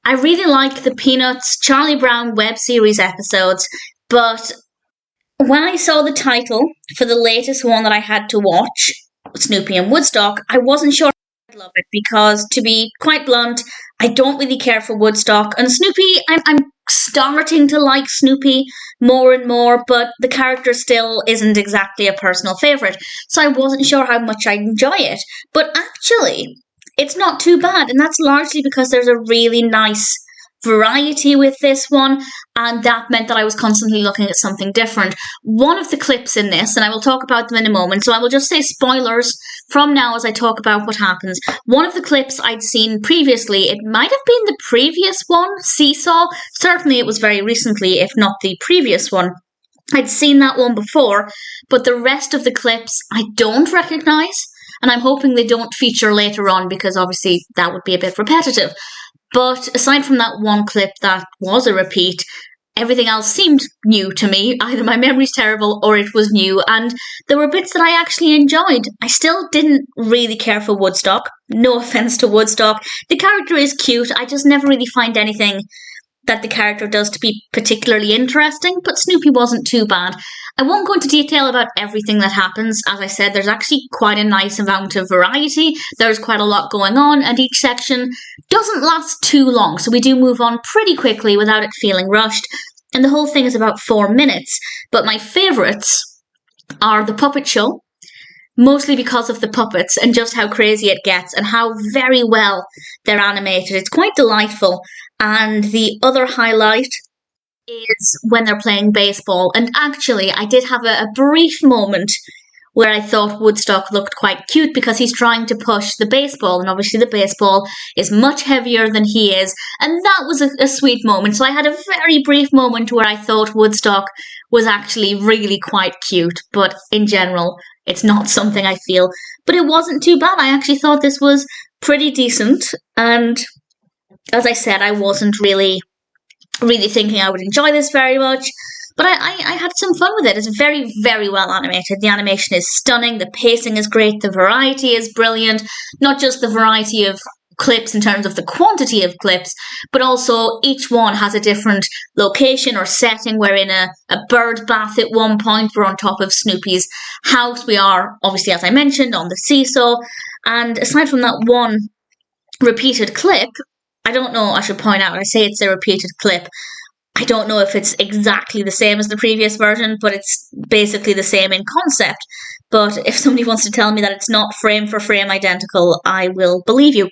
I really like the Peanuts Charlie Brown web series episodes, but when I saw the title for the latest one that I had to watch, Snoopy and Woodstock, I wasn't sure I'd love it because, to be quite blunt, I don't really care for Woodstock. And Snoopy, I'm starting to like Snoopy more and more, but the character still isn't exactly a personal favourite. So I wasn't sure how much I'd enjoy it. But actually, it's not too bad, and that's largely because there's a really nice variety with this one, and that meant that I was constantly looking at something different. One of the clips in this, and I will talk about them in a moment, so I will just say spoilers from now as I talk about what happens. One of the clips I'd seen previously, it might have been the previous one, Seesaw. Certainly it was very recently, if not the previous one. I'd seen that one before, but the rest of the clips I don't recognise, and I'm hoping they don't feature later on because obviously that would be a bit repetitive. But aside from that one clip that was a repeat, everything else seemed new to me. Either my memory's terrible or it was new, and there were bits that I actually enjoyed. I still didn't really care for Woodstock. No offence to Woodstock. The character is cute. I just never really find anything that the character does to be particularly interesting, but Snoopy wasn't too bad. I won't go into detail about everything that happens. As I said, there's actually quite a nice amount of variety. There's quite a lot going on, and each section doesn't last too long, so we do move on pretty quickly without it feeling rushed. And the whole thing is about 4 minutes. But my favourites are the puppet show, mostly because of the puppets and just how crazy it gets and how very well they're animated. It's quite delightful. And the other highlight is when they're playing baseball. And actually, I did have a brief moment where I thought Woodstock looked quite cute because he's trying to push the baseball, and obviously the baseball is much heavier than he is, and that was a sweet moment. So I had a very brief moment where I thought Woodstock was actually really quite cute, but in general, it's not something I feel. But it wasn't too bad. I actually thought this was pretty decent, and as I said, I wasn't really thinking I would enjoy this very much. But I had some fun with it. It's very, very well animated. The animation is stunning. The pacing is great. The variety is brilliant. Not just the variety of clips in terms of the quantity of clips, but also each one has a different location or setting. We're in a bird bath at one point. We're on top of Snoopy's house. We are, obviously, as I mentioned, on the seesaw. And aside from that one repeated clip, I don't know, I should point out, I say it's a repeated clip. I don't know if it's exactly the same as the previous version, but it's basically the same in concept. But if somebody wants to tell me that it's not frame for frame identical, I will believe you.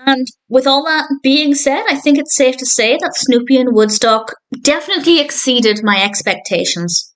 And with all that being said, I think it's safe to say that Snoopy and Woodstock definitely exceeded my expectations.